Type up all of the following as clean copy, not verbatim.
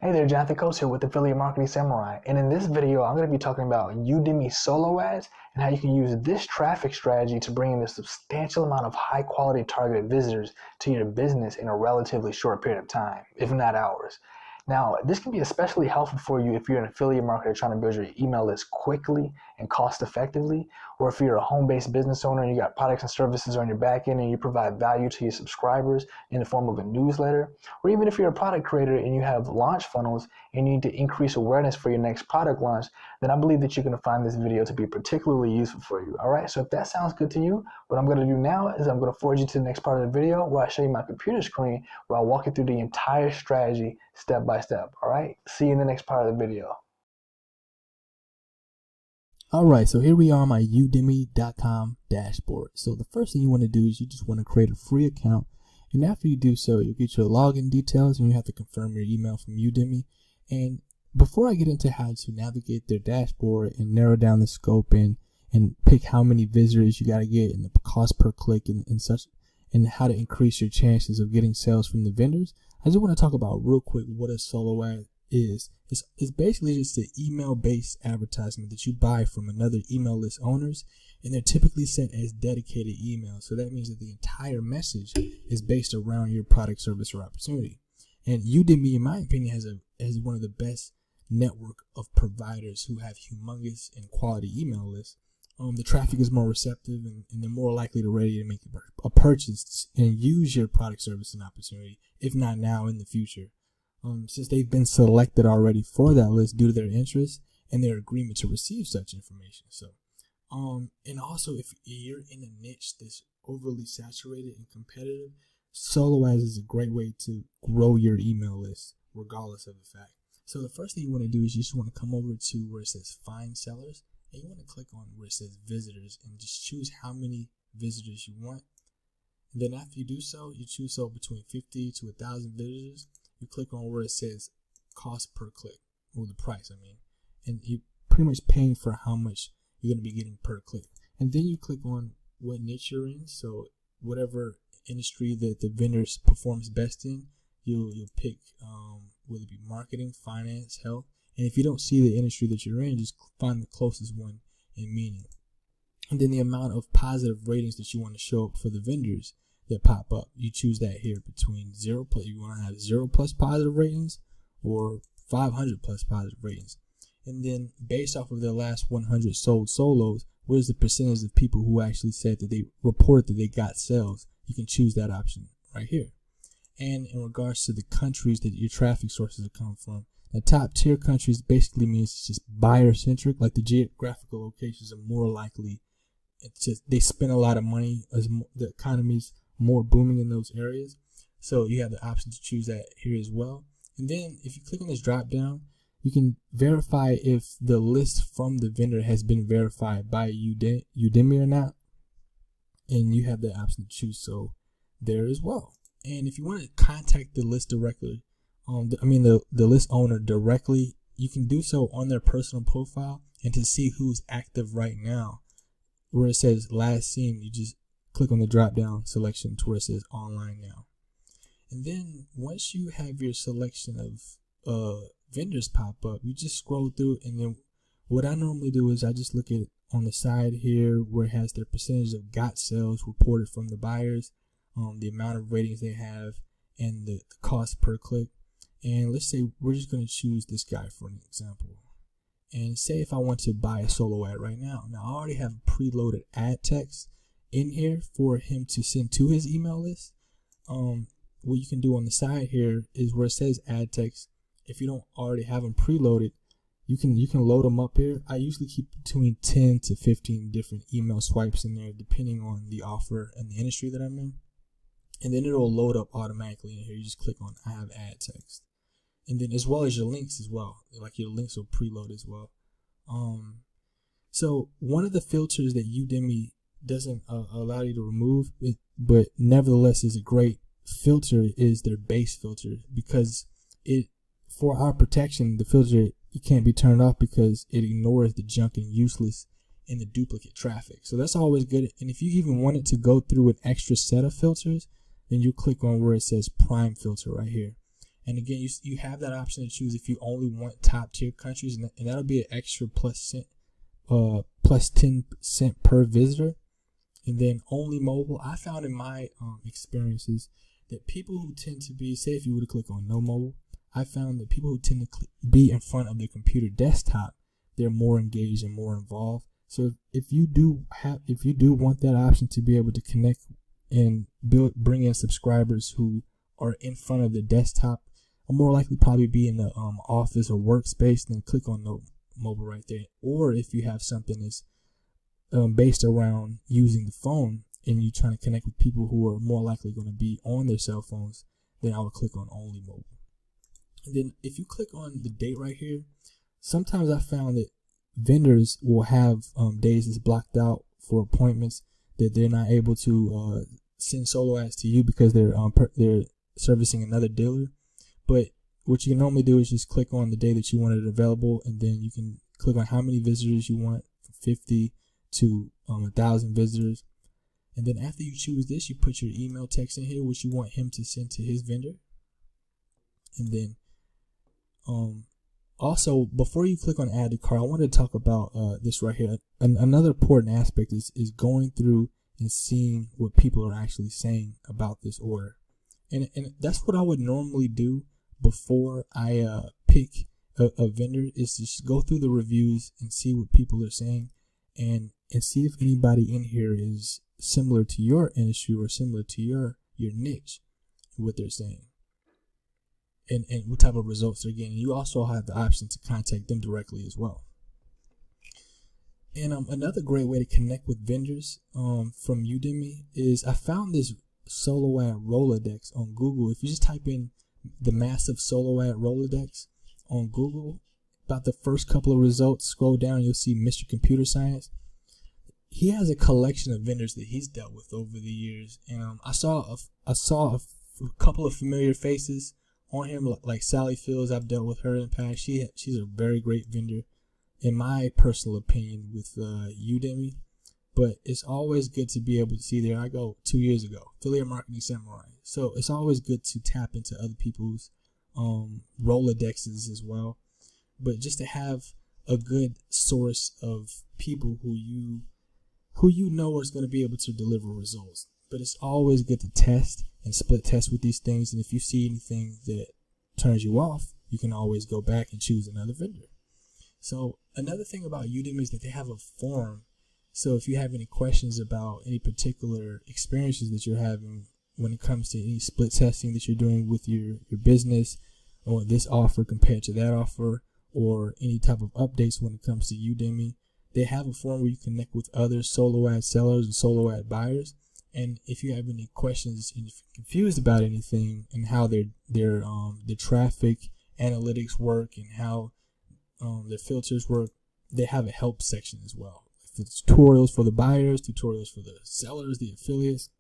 Hey there, Jonathan Coates here with Affiliate Marketing Samurai. And in this video, I'm going to be talking about Udimi solo ads and how you can use this traffic strategy to bring in a substantial amount of high quality targeted visitors to your business in a relatively short period of time, if not hours. Now, this can be especially helpful for you if you're an affiliate marketer trying to build your email list quickly and cost effectively, or if you're a home-based business owner and you got products and services on your back end and you provide value to your subscribers in the form of a newsletter, or even if you're a product creator and you have launch funnels and you need to increase awareness for your next product launch, then I believe that you're going to find this video to be particularly useful for you. All right, so if that sounds good to you, what I'm going to do now is I'm going to forward you to the next part of the video where I show you my computer screen where I'll walk you through the entire strategy step by step. All right, see you in the next part of the video. Alright, so here we are on my udimi.com dashboard. So the first thing you want to do is you just want to create a free account. And after you do so, you'll get your login details and you have to confirm your email from Udimi. And before I get into how to navigate their dashboard and narrow down the scope and pick how many visitors you got to get and the cost per click and such, and how to increase your chances of getting sales from the vendors, I just want to talk about real quick what a solo ad is. It's basically just an email-based advertisement that you buy from another email list owners, and they're typically set as dedicated emails. So that means that the entire message is based around your product, service, or opportunity. And Udemy, in my opinion, has one of the best network of providers who have humongous and quality email lists. The traffic is more receptive and they're more likely to ready to make a purchase and use your product, service, and opportunity, if not now, in the future. Since they've been selected already for that list due to their interest and their agreement to receive such information. So, and also if you're in a niche that's overly saturated and competitive, solo ads is a great way to grow your email list, regardless of the fact. So the first thing you want to do is you just want to come over to where it says Find Sellers, and you want to click on where it says Visitors, and just choose how many visitors you want. And then after you do so, you choose between 50 to 1,000 visitors. You click on where it says cost per click, or the price, and you're pretty much paying for how much you're going to be getting per click. And then you click on what niche you're in. So whatever industry that the vendor performs best in, you'll pick, whether it be marketing, finance, health. And if you don't see the industry that you're in, just find the closest one in meaning. And then the amount of positive ratings that you want to show up for the vendors that pop up, you choose that here between 0 plus, you want to have 0 plus positive ratings or 500 plus positive ratings. And then based off of their last 100 sold solos, what is the percentage of people who actually said that they reported that they got sales? You can choose that option right here. And in regards to the countries that your traffic sources are coming from, the top tier countries basically means it's just buyer centric, like the geographical locations are more likely. It's just they spend a lot of money as the economy's more booming in those areas. So you have the option to choose that here as well. And then if you click on this drop down, you can verify if the list from the vendor has been verified by Udemy or not. And you have the option to choose so there as well. And if you want to contact the list directly, the list owner directly, you can do so on their personal profile. And to see who's active right now, where it says last seen, you just click on the drop down selection to where it says online now. And then once you have your selection of vendors pop up, you just scroll through, and then what I normally do is I just look at it on the side here where it has their percentage of got sales reported from the buyers, the amount of ratings they have, and the cost per click. And let's say we're just going to choose this guy for an example. And say if I want to buy a solo ad right now. Now I already have preloaded ad text in here for him to send to his email list. What you can do on the side here is where it says ad text. If you don't already have them preloaded, you can load them up here. I usually keep between 10 to 15 different email swipes in there depending on the offer and the industry that I'm in. And then it'll load up automatically in here. You just click on I have ad text. And then as well as your links as well. Like your links will preload as well. So one of the filters that Udemy doesn't allow you to remove, but nevertheless is a great filter, is their base filter, because for our protection, the filter, it can't be turned off because it ignores the junk and useless and the duplicate traffic. So that's always good. And if you even want it to go through an extra set of filters, then you click on where it says prime filter right here. And again, you have that option to choose if you only want top tier countries, and that'll be an extra plus 10 cent per visitor. And then only mobile. I found in my experiences that people who tend to be, say if you were to click on no mobile, I found that people who tend to be in front of their computer desktop, they're more engaged and more involved. So if you do want that option to be able to connect and bring in subscribers who are in front of the desktop, are more likely probably be in the office or workspace, then click on no mobile right there. Or if you have something that's based around using the phone and you're trying to connect with people who are more likely going to be on their cell phones, then I would click on only mobile. And then if you click on the date right here, sometimes I found that vendors will have days that's blocked out for appointments that they're not able to send solo ads to you because they're servicing another dealer. But what you can normally do is just click on the day that you want it available, and then you can click on how many visitors you want, from 50 to 1,000 visitors. And then after you choose this, you put your email text in here, which you want him to send to his vendor. And then also, before you click on add to cart, I wanted to talk about this right here. Another important aspect is going through and seeing what people are actually saying about this order. And that's what I would normally do before I pick a vendor, is to just go through the reviews and see what people are saying, and see if anybody in here is similar to your industry or similar to your niche, what they're saying, and what type of results they're getting. You also have the option to contact them directly as well. And another great way to connect with vendors from Udimi is I found this solo ad Rolodex on Google. If you just type in the massive solo ad Rolodex on Google, about the first couple of results, scroll down, you'll see Mr. Computer Science. He has a collection of vendors that he's dealt with over the years, and I saw a couple of familiar faces on him, like Sally Fields. I've dealt with her in the past. She's a very great vendor, in my personal opinion, with Udimi. But it's always good to be able to see. There I go, 2 years ago, Affiliate Marketing Samurai. So it's always good to tap into other people's Rolodexes as well. But just to have a good source of people who you know is going to be able to deliver results. But it's always good to test and split test with these things. And if you see anything that turns you off, you can always go back and choose another vendor. So another thing about Udemy is that they have a forum. So if you have any questions about any particular experiences that you're having when it comes to any split testing that you're doing with your business, or this offer compared to that offer, or any type of updates when it comes to Udemy, they have a forum where you connect with other solo ad sellers and solo ad buyers. And if you have any questions and if you're confused about anything and how their traffic analytics work and how their filters work, they have a help section as well. It's tutorials for the buyers, tutorials for the sellers, the affiliates.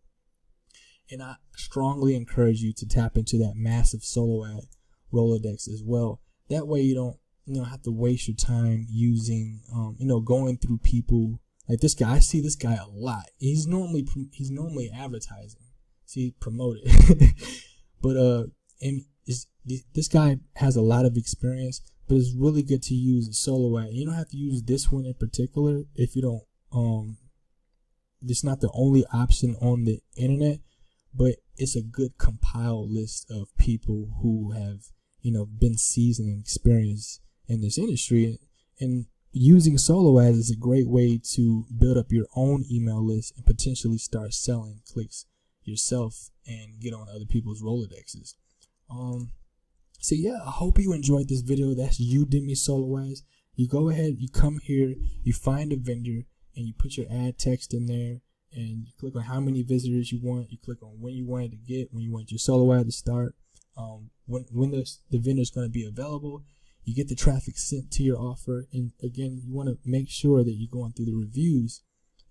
And I strongly encourage you to tap into that massive solo ad Rolodex as well. That way you don't have to waste your time using going through people like this guy. I see this guy a lot. He's normally advertising. See, promoted. But this guy has a lot of experience, but it's really good to use a solo ad. You don't have to use this one in particular if you don't. It's not the only option on the internet, but it's a good compiled list of people who have been seasoned and experienced in this industry. And using solo ads is a great way to build up your own email list and potentially start selling clicks yourself and get on other people's Rolodexes. So yeah, I hope you enjoyed this video. That's Udemy solo ads. You go ahead, you come here, you find a vendor, and you put your ad text in there, and you click on how many visitors you want. You click on when you want it to get, when you want your solo ad to start, when the vendor is going to be available. You get the traffic sent to your offer, and again, you want to make sure that you're going through the reviews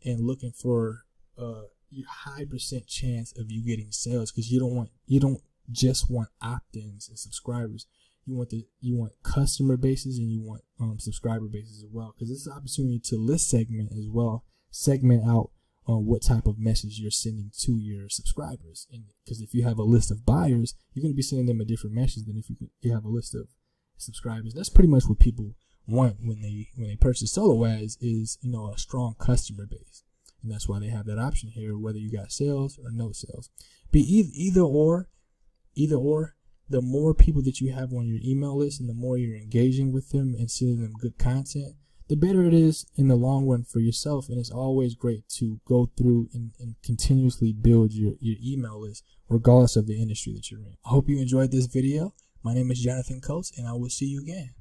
and looking for a high % chance of you getting sales, because you don't just want opt-ins and subscribers. You want customer bases, and you want subscriber bases as well, because this is an opportunity to list segment as well, segment out on what type of message you're sending to your subscribers. And because if you have a list of buyers, you're going to be sending them a different message than if you have a list of subscribers. That's pretty much what people want when they purchase solo ads, is, you know, a strong customer base. And that's why they have that option here, whether you got sales or no sales. Be either or, the more people that you have on your email list and the more you're engaging with them and sending them good content, the better it is in the long run for yourself. And it's always great to go through and continuously build your email list, regardless of the industry that you're in. I hope you enjoyed this video. My name is Jonathan Coates, and I will see you again.